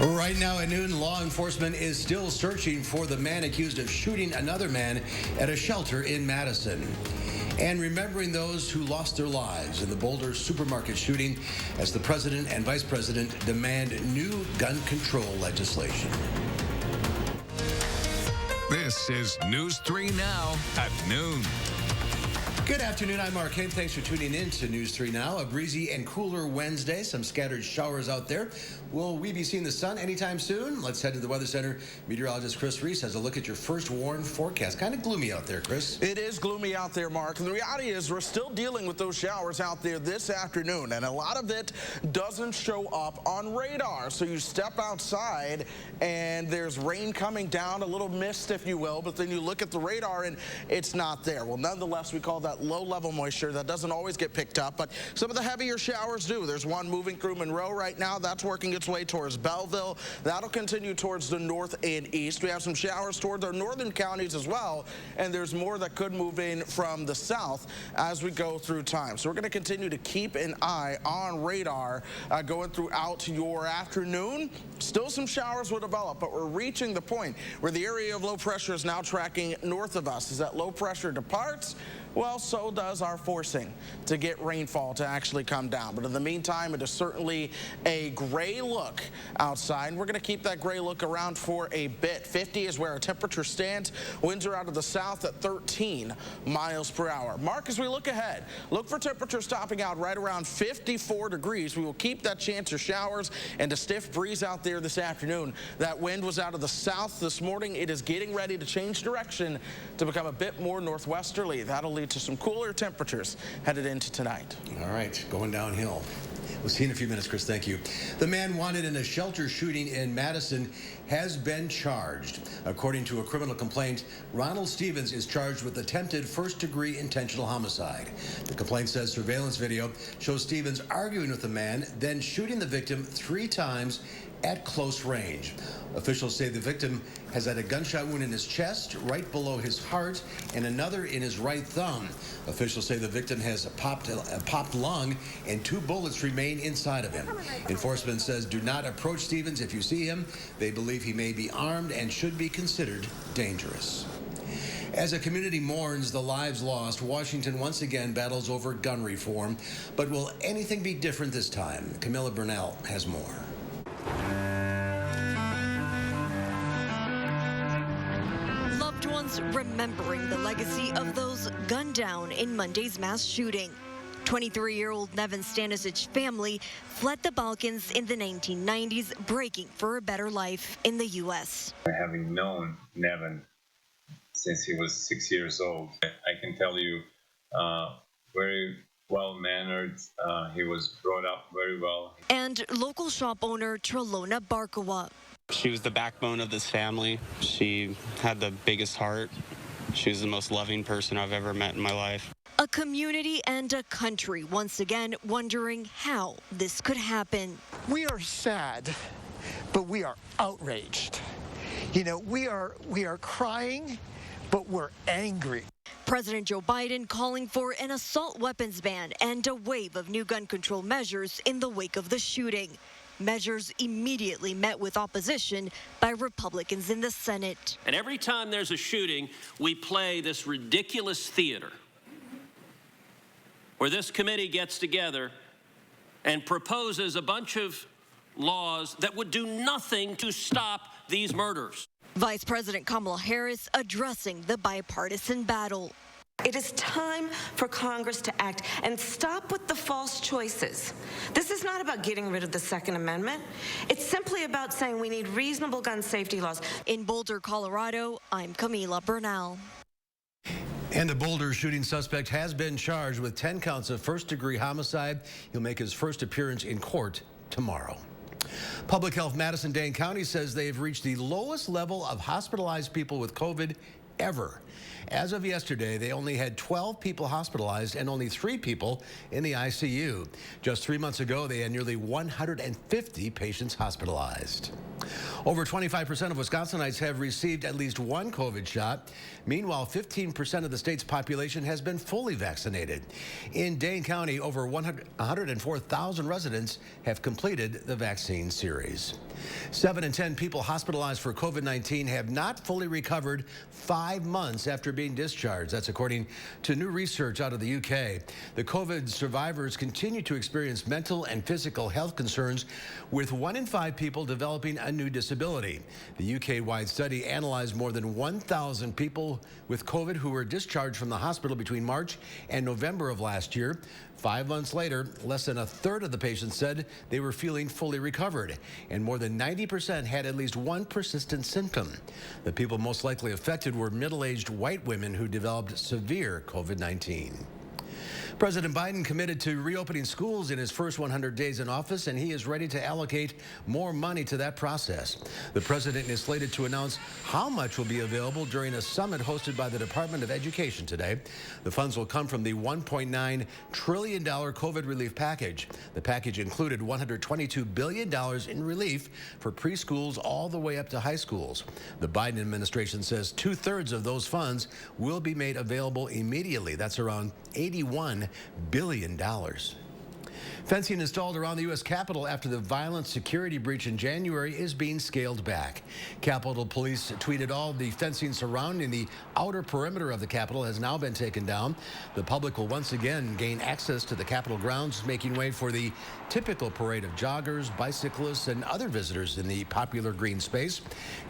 Right now at noon, law enforcement is still searching for the man accused of shooting another man at a shelter in Madison. And remembering those who lost their lives in the Boulder supermarket shooting as the president and vice president demand new gun control legislation. This is News 3 Now at noon. Good afternoon. I'm Mark Hain. Thanks for tuning in to News 3 Now. A breezy and cooler Wednesday. Some scattered showers out there. Will we be seeing the sun anytime soon? Let's head to the Weather Center. Meteorologist Chris Reese has a look at your first warned forecast. Kind of gloomy out there, Chris. It is gloomy out there, Mark. And the reality is we're still dealing with those showers out there this afternoon. And a lot of it doesn't show up on radar. So you step outside and there's rain coming down, a little mist, if you will. But then you look at the radar and it's not there. Well, nonetheless, we call that low-level moisture. That doesn't always get picked up, but some of the heavier showers do. There's one moving through Monroe right now. That's working its way towards Belleville. That'll continue towards the north and east. We have some showers towards our northern counties as well, and there's more that could move in from the south as we go through time. So we're going to continue to keep an eye on radar going throughout your afternoon. Still some showers will develop, but we're reaching the point where the area of low pressure is now tracking north of us. As that low pressure departs, well, so does our forcing to get rainfall to actually come down. But in the meantime, it is certainly a gray look outside. And we're going to keep that gray look around for a bit. 50 is where our temperature stands. Winds are out of the south at 13 miles per hour. Mark, as we look ahead, look for temperatures topping out right around 54 degrees. We will keep that chance of showers and a stiff breeze out there this afternoon. That wind was out of the south this morning. It is getting ready to change direction to become a bit more northwesterly. That'll lead to some cooler temperatures headed into tonight. All right, going downhill. We'll see you in a few minutes, Chris. Thank you. The man wanted in a shelter shooting in Madison has been charged. According to a criminal complaint, Ronald Stevens is charged with attempted first-degree intentional homicide. The complaint says surveillance video shows Stevens arguing with the man, then shooting the victim 3 times at close range. Officials say the victim has had a gunshot wound in his chest, right below his heart, and another in his right thumb. Officials say the victim has a popped lung and 2 bullets remain inside of him. Enforcement says do not approach Stevens if you see him. They believe he may be armed and should be considered dangerous. As a community mourns the lives lost, Washington once again battles over gun reform. But will anything be different this time? Camilla Burnell has more. Loved ones remembering the legacy of those gunned down in Monday's mass shooting. 23-year-old Nevin Stanisic family fled the Balkans in the 1990s, breaking for a better life in the U.S. Having known Nevin since he was 6 years old, I can tell you very well-mannered. He was brought up very well. And local shop owner Trelona Barkawa. She was the backbone of this family. She had the biggest heart. She was the most loving person I've ever met in my life. A community and a country once again wondering how this could happen. We are sad, but we are outraged. You know, we are crying, but we're angry. President Joe Biden calling for an assault weapons ban and a wave of new gun control measures in the wake of the shooting. Measures immediately met with opposition by Republicans in the Senate. And every time there's a shooting, we play this ridiculous theater where this committee gets together and proposes a bunch of laws that would do nothing to stop these murders. Vice President Kamala Harris addressing the bipartisan battle. It is time for Congress to act and stop with the false choices. This is not about getting rid of the Second Amendment. It's simply about saying we need reasonable gun safety laws. In Boulder, Colorado, I'm Camila Burnell. And a Boulder shooting suspect has been charged with 10 counts of first-degree homicide. He'll make his first appearance in court tomorrow. Public Health Madison-Dane County says they've reached the lowest level of hospitalized people with COVID ever. As of yesterday, they only had 12 people hospitalized and only 3 people in the ICU. Just 3 months ago, they had nearly 150 patients hospitalized. Over 25% of Wisconsinites have received at least one COVID shot. Meanwhile, 15% of the state's population has been fully vaccinated. In Dane County, over 104,000 residents have completed the vaccine series. 7 in 10 people hospitalized for COVID-19 have not fully recovered 5 months after being discharged. That's according to new research out of the UK. The COVID survivors continue to experience mental and physical health concerns, with 1 in 5 people developing a new disability. The UK-wide study analyzed more than 1,000 people with COVID who were discharged from the hospital between March and November of last year. 5 months later, less than a third of the patients said they were feeling fully recovered, and more than 90% had at least one persistent symptom. The people most likely affected were middle-aged white women who developed severe COVID-19. President Biden committed to reopening schools in his first 100 days in office, and he is ready to allocate more money to that process. The president is slated to announce how much will be available during a summit hosted by the Department of Education today. The funds will come from the $1.9 trillion COVID relief package. The package included $122 billion in relief for preschools all the way up to high schools. The Biden administration says 2/3 of those funds will be made available immediately. That's around $81 billion. Fencing installed around the U.S. Capitol after the violent security breach in January is being scaled back. Capitol Police tweeted all the fencing surrounding the outer perimeter of the Capitol has now been taken down. The public will once again gain access to the Capitol grounds, making way for the typical parade of joggers, bicyclists, and other visitors in the popular green space.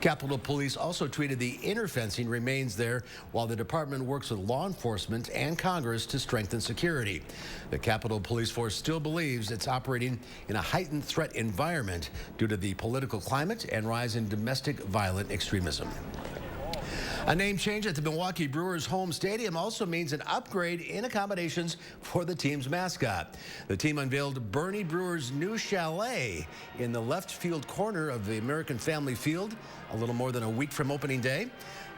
Capitol Police also tweeted the inner fencing remains there while the department works with law enforcement and Congress to strengthen security. The Capitol Police Force still believes it's operating in a heightened threat environment due to the political climate and rise in domestic violent extremism. A name change at the Milwaukee Brewers' home stadium also means an upgrade in accommodations for the team's mascot. The team unveiled Bernie Brewer's new chalet in the left field corner of the American Family Field a little more than a week from opening day.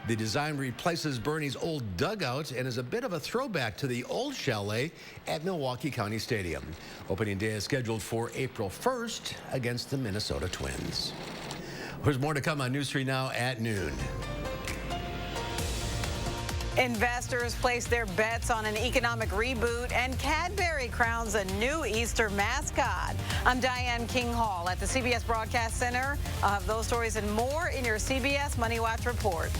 The design replaces Bernie's old dugout and is a bit of a throwback to the old chalet at Milwaukee County Stadium. Opening day is scheduled for April 1st against the Minnesota Twins. There's more to come on News 3 Now at noon. Investors place their bets on an economic reboot, and Cadbury crowns a new Easter mascot. I'm Diane King Hall at the CBS Broadcast Center. I'll have those stories and more in your CBS Money Watch report.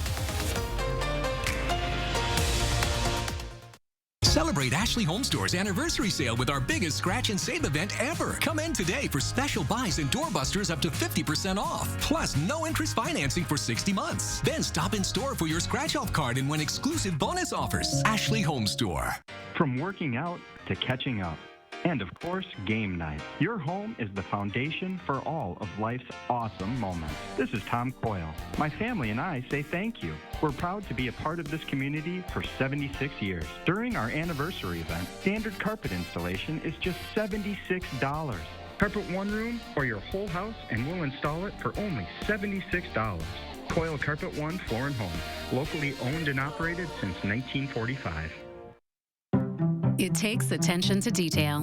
Celebrate Ashley Home Store's anniversary sale with our biggest scratch and save event ever. Come in today for special buys and doorbusters up to 50% off. Plus, no interest financing for 60 months. Then stop in store for your scratch off card and win exclusive bonus offers. Ashley Home Store. From working out to catching up. And of course, game night. Your home is the foundation for all of life's awesome moments. This is Tom Coyle. My family and I say thank you. We're proud to be a part of this community for 76 years. During our anniversary event, standard carpet installation is just $76. Carpet one room or your whole house, and we'll install it for only $76. Coyle Carpet One Floor and Home, locally owned and operated since 1945. It takes attention to detail.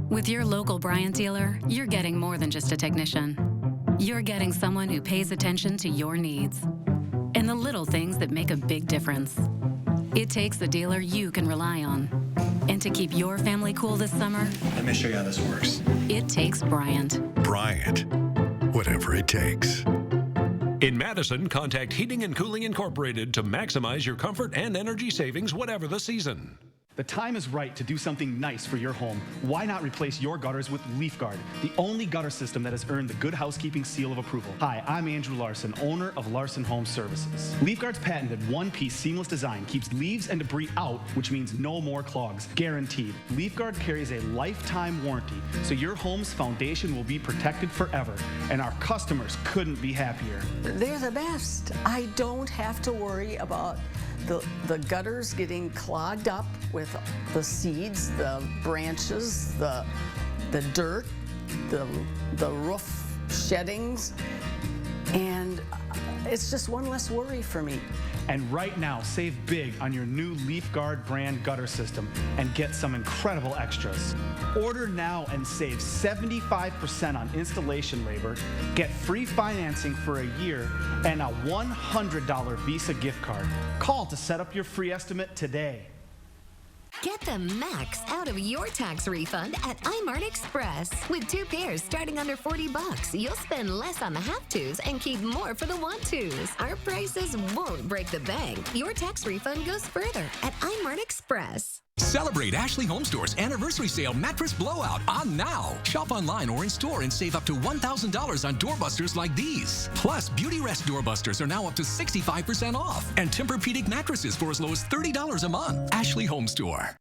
With your local Bryant dealer, you're getting more than just a technician. You're getting someone who pays attention to your needs and the little things that make a big difference. It takes a dealer you can rely on. And to keep your family cool this summer, let me show you how this works. It takes Bryant. Bryant, whatever it takes. In Madison, contact Heating and Cooling Incorporated to maximize your comfort and energy savings whatever the season. The time is right to do something nice for your home. Why not replace your gutters with LeafGuard, the only gutter system that has earned the Good Housekeeping seal of approval? Hi, I'm Andrew Larson, owner of Larson Home Services. LeafGuard's patented one-piece seamless design keeps leaves and debris out, which means no more clogs, guaranteed. LeafGuard carries a lifetime warranty, so your home's foundation will be protected forever, and our customers couldn't be happier. They're the best. I don't have to worry about the gutters getting clogged up with the seeds, the branches, the dirt, the roof sheddings, and it's just one less worry for me. And right now, save big on your new LeafGuard brand gutter system and get some incredible extras. Order now and save 75% on installation labor, get free financing for a year, and a $100 Visa gift card. Call to set up your free estimate today. Get the max out of your tax refund at iMart Express. With 2 pairs starting under $40, you'll spend less on the have-tos and keep more for the want-tos. Our prices won't break the bank. Your tax refund goes further at iMart Express. Celebrate Ashley Home Store's anniversary sale mattress blowout on now. Shop online or in store and save up to $1,000 on doorbusters like these. Plus, Beauty Rest doorbusters are now up to 65% off. And Tempur-Pedic mattresses for as low as $30 a month. Ashley Home Store.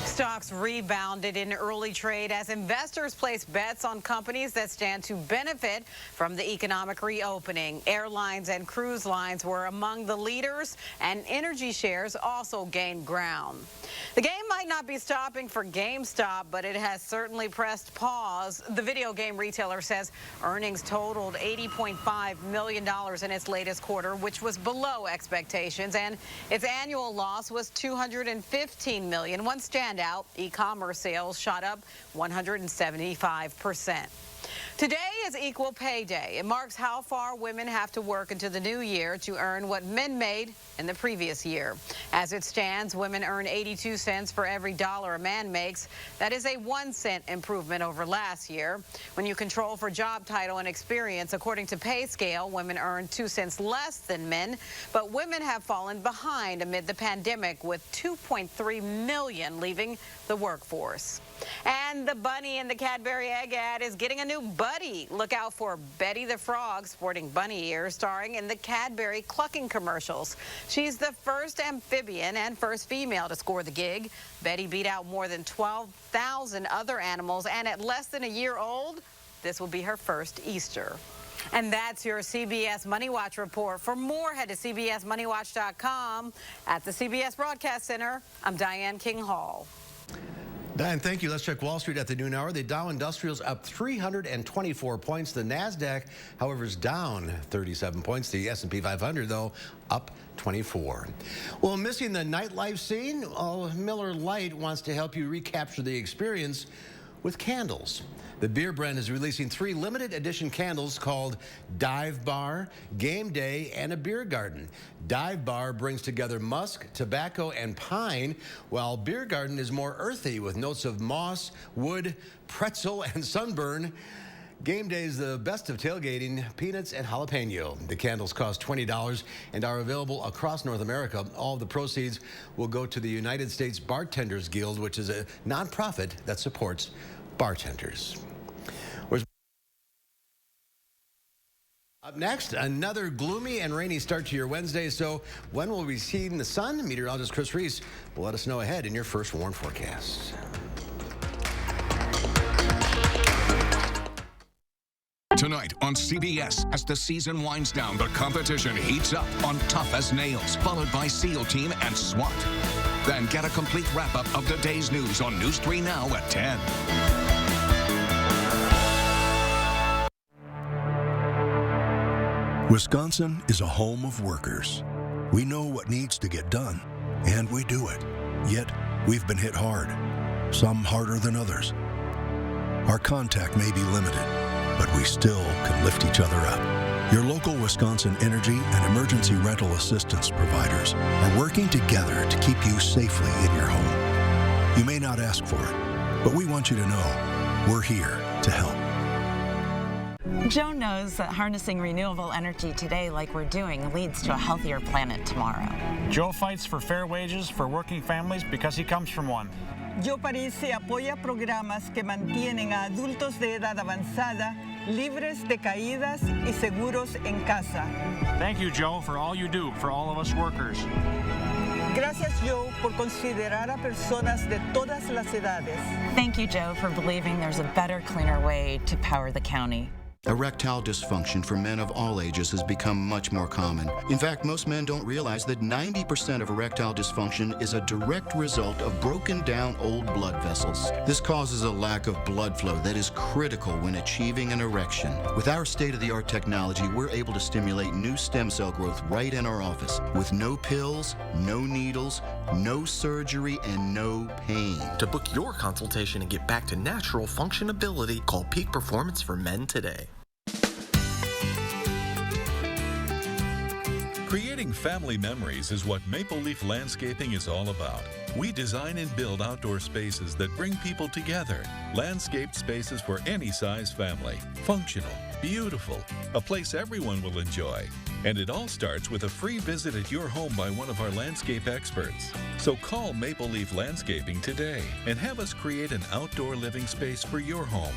Stocks rebounded in early trade as investors placed bets on companies that stand to benefit from the economic reopening. Airlines and cruise lines were among the leaders, and energy shares also gained ground. The game might not be stopping for GameStop, but it has certainly pressed pause. The video game retailer says earnings totaled $80.5 million in its latest quarter, which was below expectations, and its annual loss was $215 million. One standout, e-commerce sales shot up 175%. Today is Equal Pay Day. It marks how far women have to work into the new year to earn what men made in the previous year. As it stands, women earn 82 cents for every dollar a man makes. That is a 1 cent improvement over last year. When you control for job title and experience, according to Pay Scale, women earn 2 cents less than men, but women have fallen behind amid the pandemic, with 2.3 million leaving the workforce. And the bunny in the Cadbury egg ad is getting a new buddy. Look out for Betty the Frog sporting bunny ears, starring in the Cadbury clucking commercials. She's the first amphibian and first female to score the gig. Betty beat out more than 12,000 other animals, and at less than a year old, this will be her first Easter. And that's your CBS Money Watch report. For more, head to CBSMoneyWatch.com. At the CBS Broadcast Center, I'm Diane King Hall. Diane, thank you. Let's check Wall Street at the noon hour. The Dow Industrial's up 324 points. The NASDAQ, however, is down 37 points. The S&P 500, though, up 24. Well, missing the nightlife scene? Oh, Miller Lite wants to help you recapture the experience with candles. The beer brand is releasing 3 limited edition candles called Dive Bar, Game Day, and a Beer Garden. Dive Bar brings together musk, tobacco, and pine, while Beer Garden is more earthy with notes of moss, wood, pretzel, and sunburn. Game Day is the best of tailgating, peanuts, and jalapeno. The candles cost $20 and are available across North America. All of the proceeds will go to the United States Bartenders Guild, which is a nonprofit that supports bartenders. Up next, another gloomy and rainy start to your Wednesday. So when will we see the sun? Meteorologist Chris Reese will let us know ahead in your first warn forecast. Tonight on CBS, as the season winds down, the competition heats up on Tough as Nails, followed by SEAL Team and SWAT. Then get a complete wrap-up of the day's news on News 3 Now at 10. Wisconsin is a home of workers. We know what needs to get done, and we do it. Yet, we've been hit hard, some harder than others. Our contact may be limited, but we still can lift each other up. Your local Wisconsin energy and emergency rental assistance providers are working together to keep you safely in your home. You may not ask for it, but we want you to know we're here to help. Joe knows that harnessing renewable energy today like we're doing leads to a healthier planet tomorrow. Joe fights for fair wages for working families because he comes from one. Joe Parisi apoya programas que mantienen a adultos de edad avanzada libres de caídas y seguros en casa. Thank you, Joe, for all you do for all of us workers. Gracias, Joe, por considerar a personas de todas las edades. Thank you, Joe, for believing there's a better, cleaner way to power the county. Erectile dysfunction for men of all ages has become much more common. In fact, most men don't realize that 90% of erectile dysfunction is a direct result of broken down old blood vessels. This causes a lack of blood flow that is critical when achieving an erection. With our state-of-the-art technology, we're able to stimulate new stem cell growth right in our office with no pills, no needles, no surgery, and no pain. To book your consultation and get back to natural functionability, call Peak Performance for Men today. Creating family memories is what Maple Leaf Landscaping is all about. We design and build outdoor spaces that bring people together. Landscaped spaces for any size family. Functional, beautiful, a place everyone will enjoy. And it all starts with a free visit at your home by one of our landscape experts. So call Maple Leaf Landscaping today and have us create an outdoor living space for your home.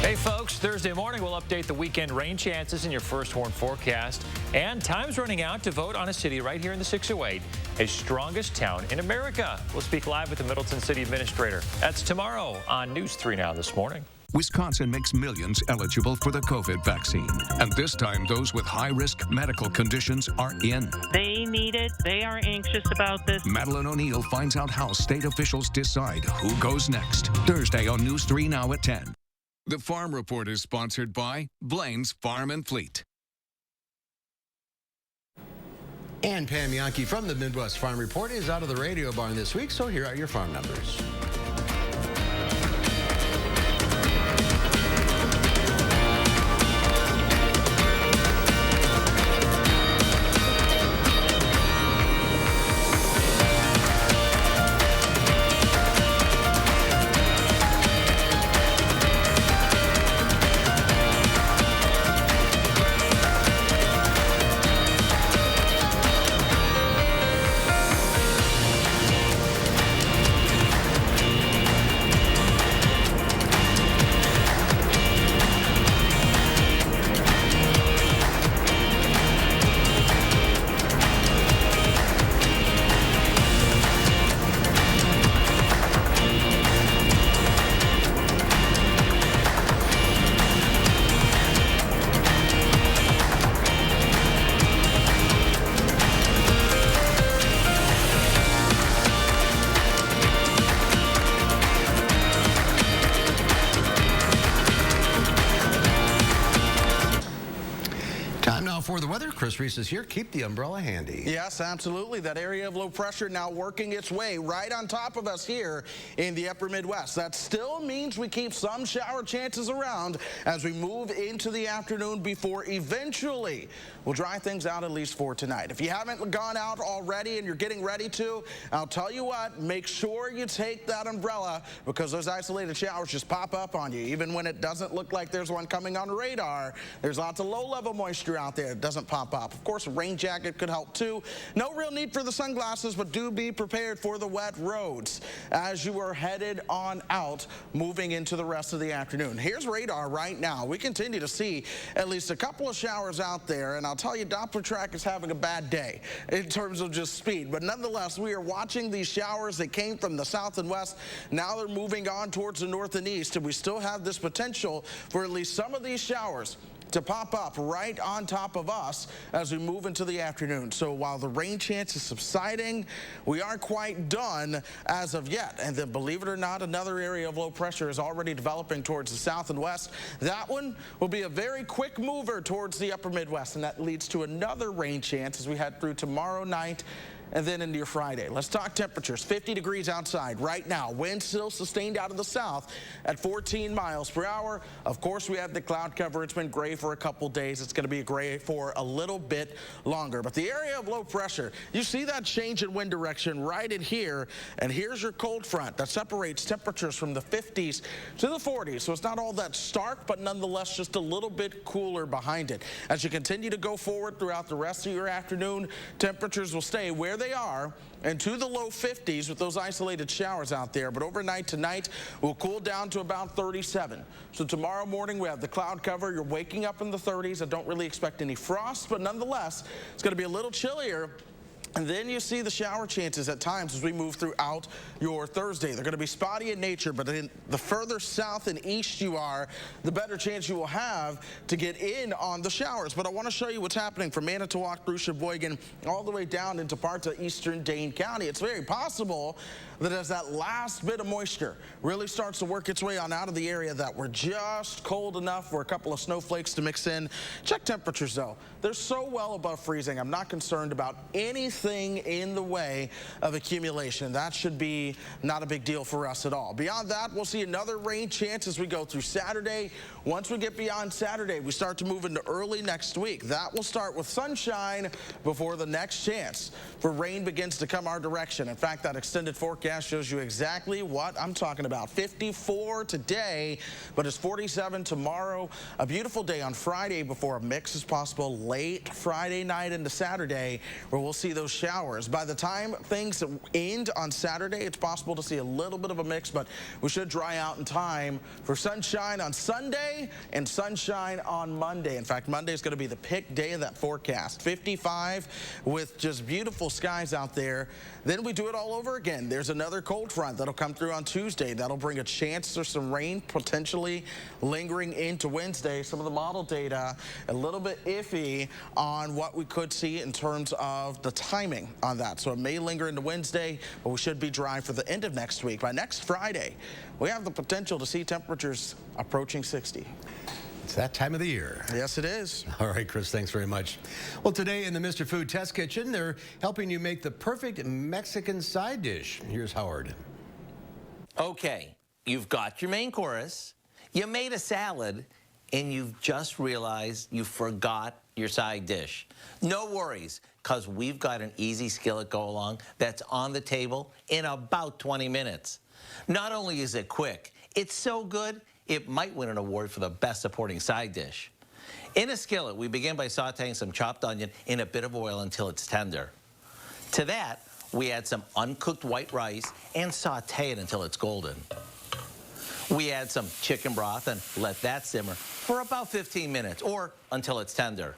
Hey folks, Thursday morning we'll update the weekend rain chances in your First Warn forecast. And time's running out to vote on a city right here in the 608 as strongest town in America. We'll speak live with the Middleton City Administrator. That's tomorrow on News 3 Now this morning. Wisconsin makes millions eligible for the COVID vaccine. And this time, those with high-risk medical conditions are in. They need it. They are anxious about this. Madeline O'Neill finds out how state officials decide who goes next. Thursday on News 3 Now at 10. The Farm Report is sponsored by Blaine's Farm and Fleet. And Pam Yankee from the Midwest Farm Report is out of the radio barn this week, so here are your farm numbers. For the weather, Chris Reese is here. Keep the umbrella handy. Yes, absolutely. That area of low pressure now working its way right on top of us here in the upper Midwest. That still means we keep some shower chances around as we move into the afternoon before eventually we'll dry things out at least for tonight. If you haven't gone out already and you're getting ready to, I'll tell you what, make sure you take that umbrella because those isolated showers just pop up on you. Even when it doesn't look like there's one coming on radar, there's lots of low-level moisture out there. It doesn't pop up. Of course, a rain jacket could help too. No real need for the sunglasses, but do be prepared for the wet roads as you are headed on out moving into the rest of the afternoon. Here's radar right now. We continue to see at least a couple of showers out there, and I'll tell you, Doppler track is having a bad day in terms of just speed, but nonetheless, we are watching these showers that came from the south and west. Now they're moving on towards the north and east, and we still have this potential for at least some of these showers to pop up right on top of us as we move into the afternoon. So while the rain chance is subsiding, we aren't quite done as of yet. And then, believe it or not, another area of low pressure is already developing towards the south and west. That one will be a very quick mover towards the upper Midwest, and that leads to another rain chance as we head through tomorrow night and then into your Friday. Let's talk temperatures. 50 degrees outside right now. Wind still sustained out of the south at 14 miles per hour. Of course, we have the cloud cover. It's been gray for a couple days. It's going to be gray for a little bit longer. But the area of low pressure, you see that change in wind direction right in here. And here's your cold front that separates temperatures from the 50s to the 40s. So it's not all that stark, but nonetheless just a little bit cooler behind it. As you continue to go forward throughout the rest of your afternoon, temperatures will stay where they are and to the low 50s with those isolated showers out there. But overnight tonight, we'll cool down to about 37. So tomorrow morning, we have the cloud cover. You're waking up in the 30s. I don't really expect any frost, but nonetheless, it's going to be a little chillier And then you see the shower chances at times as we move throughout your Thursday. They're going to be spotty in nature, but the further south and east you are, the better chance you will have to get in on the showers. But I want to show you what's happening from Manitowoc through Sheboygan all the way down into parts of eastern Dane County. It's very possible that as that last bit of moisture really starts to work its way on out of the area, that we're just cold enough for a couple of snowflakes to mix in. Check temperatures, though. They're so well above freezing. I'm not concerned about anything in the way of accumulation. That should be not a big deal for us at all. Beyond that, we'll see another rain chance as we go through Saturday. Once we get beyond Saturday, we start to move into early next week. That will start with sunshine before the next chance for rain begins to come our direction. In fact, that extended forecast shows you exactly what I'm talking about. 54 today, but it's 47 tomorrow. A beautiful day on Friday before a mix is possible late Friday night into Saturday, where we'll see those showers. By the time things end on Saturday, it's possible to see a little bit of a mix, but we should dry out in time for sunshine on Sunday and sunshine on Monday. In fact, Monday is going to be the pick day of that forecast. 55 with just beautiful skies out there. Then we do it all over again. There's another cold front that'll come through on Tuesday. That'll bring a chance for some rain potentially lingering into Wednesday. Some of the model data a little bit iffy on what we could see in terms of the timing on that. So it may linger into Wednesday, but we should be dry for the end of next week. By next Friday, we have the potential to see temperatures approaching 60. It's that time of the year. Yes, it is. All right, Chris, thanks very much. Well, today in the Mr. Food Test Kitchen, they're helping you make the perfect Mexican side dish. Here's Howard. Okay, you've got your main course, you made a salad, and you've just realized you forgot your side dish. No worries, because we've got an easy skillet go-along that's on the table in about 20 minutes. Not only is it quick, it's so good, it might win an award for the best supporting side dish. In a skillet, we begin by sauteing some chopped onion in a bit of oil until it's tender. To that, we add some uncooked white rice and saute it until it's golden. We add some chicken broth and let that simmer for about 15 minutes or until it's tender.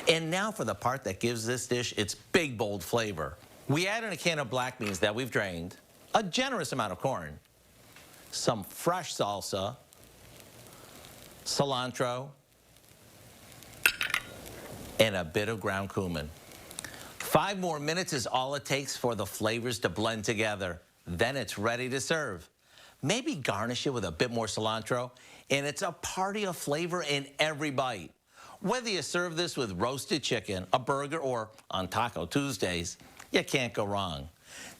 And now for the part that gives this dish its big, bold flavor. We add in a can of black beans that we've drained, a generous amount of corn, some fresh salsa, cilantro, and a bit of ground cumin. 5 more minutes is all it takes for the flavors to blend together. Then it's ready to serve. Maybe garnish it with a bit more cilantro, and it's a party of flavor in every bite. Whether you serve this with roasted chicken, a burger, or on Taco Tuesdays, you can't go wrong.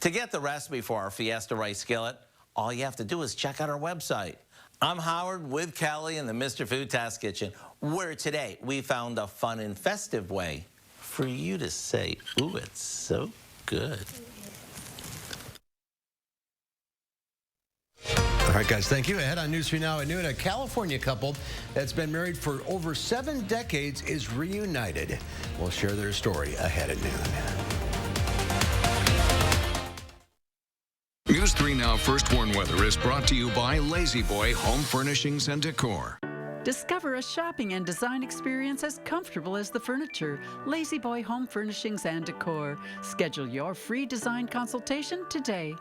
To get the recipe for our Fiesta Rice Skillet, all you have to do is check out our website. I'm Howard with Kelly in the Mr. Food Test Kitchen, where today we found a fun and festive way for you to say, ooh, it's so good. All right, guys, thank you. Ahead on News 3 Now at noon, a California couple that's been married for over 7 decades is reunited. We'll share their story ahead at noon. News 3 Now First Warn Weather is brought to you by Lazy Boy Home Furnishings and Decor. Discover a shopping and design experience as comfortable as the furniture. Lazy Boy Home Furnishings and Decor. Schedule your free design consultation today.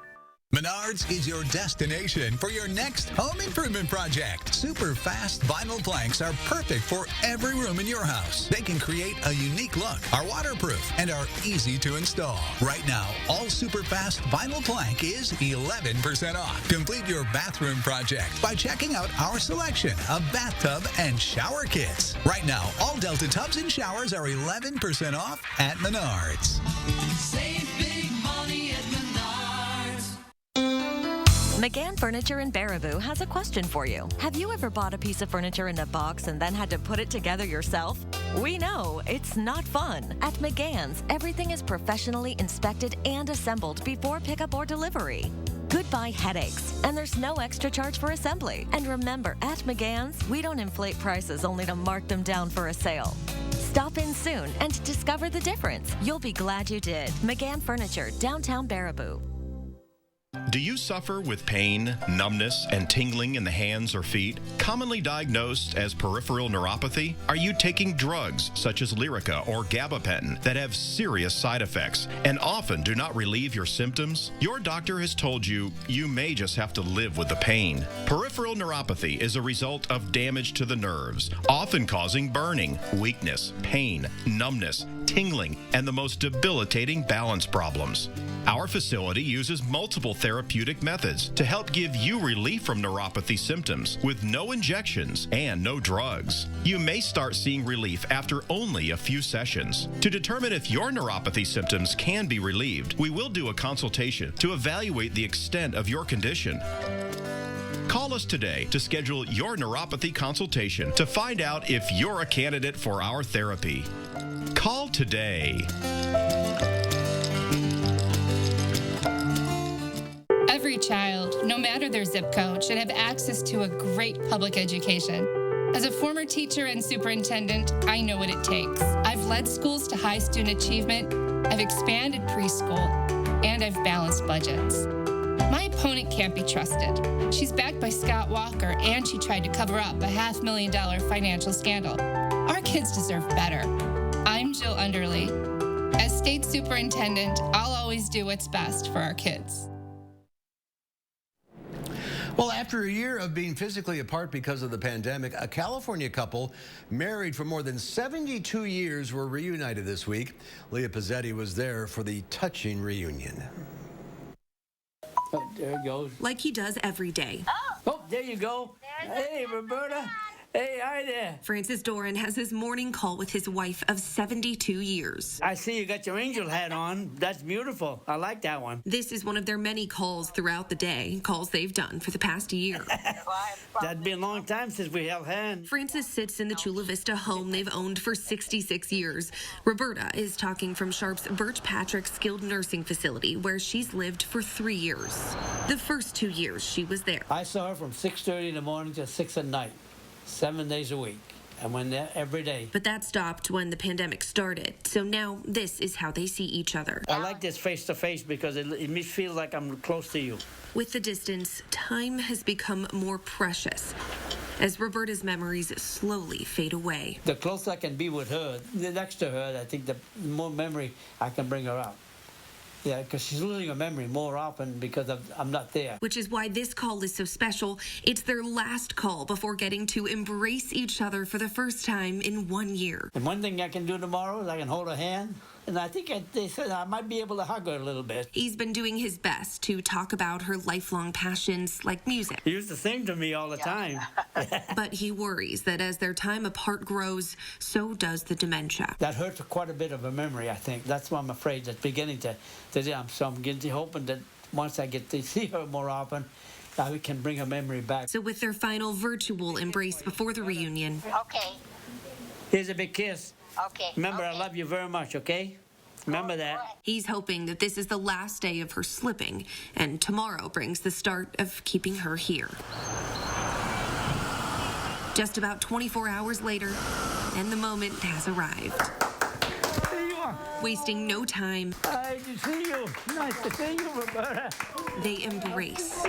Menards is your destination for your next home improvement project. Super fast vinyl planks are perfect for every room in your house. They can create a unique look, are waterproof, and are easy to install. Right now, all super fast vinyl plank is 11% off. Complete your bathroom project by checking out our selection of bathtub and shower kits. Right now, all Delta tubs and showers are 11% off at Menards. Save big money at Menards. McGann Furniture in Baraboo has a question for you. Have you ever bought a piece of furniture in a box and then had to put it together yourself? We know it's not fun. At McGann's, everything is professionally inspected and assembled before pickup or delivery. Goodbye headaches, and there's no extra charge for assembly. And remember, at McGann's, we don't inflate prices only to mark them down for a sale. Stop in soon and discover the difference. You'll be glad you did. McGann Furniture, downtown Baraboo. Do you suffer with pain, numbness, and tingling in the hands or feet, commonly diagnosed as peripheral neuropathy? Are you taking drugs such as Lyrica or gabapentin that have serious side effects and often do not relieve your symptoms? Your doctor has told you you may just have to live with the pain. Peripheral neuropathy is a result of damage to the nerves, often causing burning, weakness, pain, numbness, tingling, and the most debilitating balance problems. Our facility uses multiple therapeutic methods to help give you relief from neuropathy symptoms with no injections and no drugs. You may start seeing relief after only a few sessions. To determine if your neuropathy symptoms can be relieved, we will do a consultation to evaluate the extent of your condition. Call us today to schedule your neuropathy consultation to find out if you're a candidate for our therapy. Call today. Every child, no matter their zip code, should have access to a great public education. As a former teacher and superintendent, I know what it takes. I've led schools to high student achievement, I've expanded preschool, and I've balanced budgets. My opponent can't be trusted. She's backed by Scott Walker, and she tried to cover up a $500,000 financial scandal. Our kids deserve better. I'm Jill Underly. As state superintendent, I'll always do what's best for our kids. Well, after a year of being physically apart because of the pandemic, a California couple married for more than 72 years were reunited this week. Leah Pizzetti was there for the touching reunion. Oh, there it goes. Like he does every day. Oh, there you go. Hey, Roberta. Hey, hi there. Francis Doran has his morning call with his wife of 72 years. I see you got your angel hat on. That's beautiful. I like that one. This is one of their many calls throughout the day, calls they've done for the past year. That'd been a long time since we held hands. Francis sits in the Chula Vista home they've owned for 66 years. Roberta is talking from Sharp's Birch Patrick Skilled Nursing Facility, where she's lived for 3 years. The first 2 years she was there. I saw her from 6:30 in the morning to 6 at night. 7 days a week. I went there every day. But that stopped when the pandemic started. So now this is how they see each other. I like this face-to-face because it makes me feel like I'm close to you. With the distance, time has become more precious as Roberta's memories slowly fade away. The closer I can be with her, next to her, I think the more memory I can bring her out. Yeah, because she's losing her memory more often because I'm not there. Which is why this call is so special. It's their last call before getting to embrace each other for the first time in 1 year. And one thing I can do tomorrow is I can hold her hand. And I think they said I might be able to hug her a little bit. He's been doing his best to talk about her lifelong passions like music. He used to sing to me all the time. But he worries that as their time apart grows, so does the dementia. That hurts quite a bit of a memory, I think. That's why I'm afraid that's beginning to so I'm hoping that once I get to see her more often, we can bring her memory back. So with their final virtual embrace before the reunion. Okay. Here's a big kiss. Okay. Remember, I love you very much, okay? Remember that. He's hoping that this is the last day of her slipping, and tomorrow brings the start of keeping her here. Just about 24 hours later, and the moment has arrived. There you are. Wasting no time. Hi to see you. Nice to see you, Roberta. They embrace.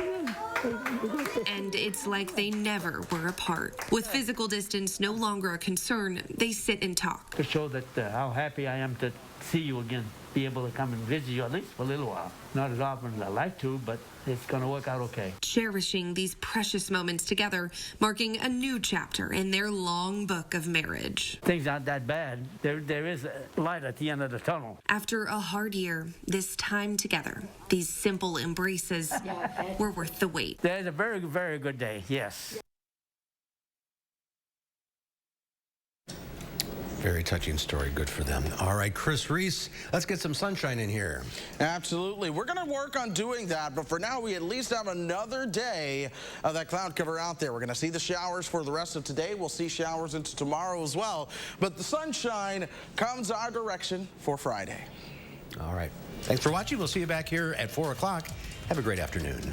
And it's like they never were apart. With physical distance no longer a concern, they sit and talk. To show that how happy I am to see you again, be able to come and visit you at least for a little while. Not as often as I like to, but it's going to work out okay. Cherishing these precious moments together, marking a new chapter in their long book of marriage. Things aren't that bad. There is a light at the end of the tunnel. After a hard year, this time together, these simple embraces were worth the wait. There's a very, very good day, yes. Very touching story. Good for them. All right, Chris Reese, let's get some sunshine in here. Absolutely. We're going to work on doing that, but for now, we at least have another day of that cloud cover out there. We're going to see the showers for the rest of today. We'll see showers into tomorrow as well, but the sunshine comes our direction for Friday. All right. Thanks for watching. We'll see you back here at 4 o'clock. Have a great afternoon.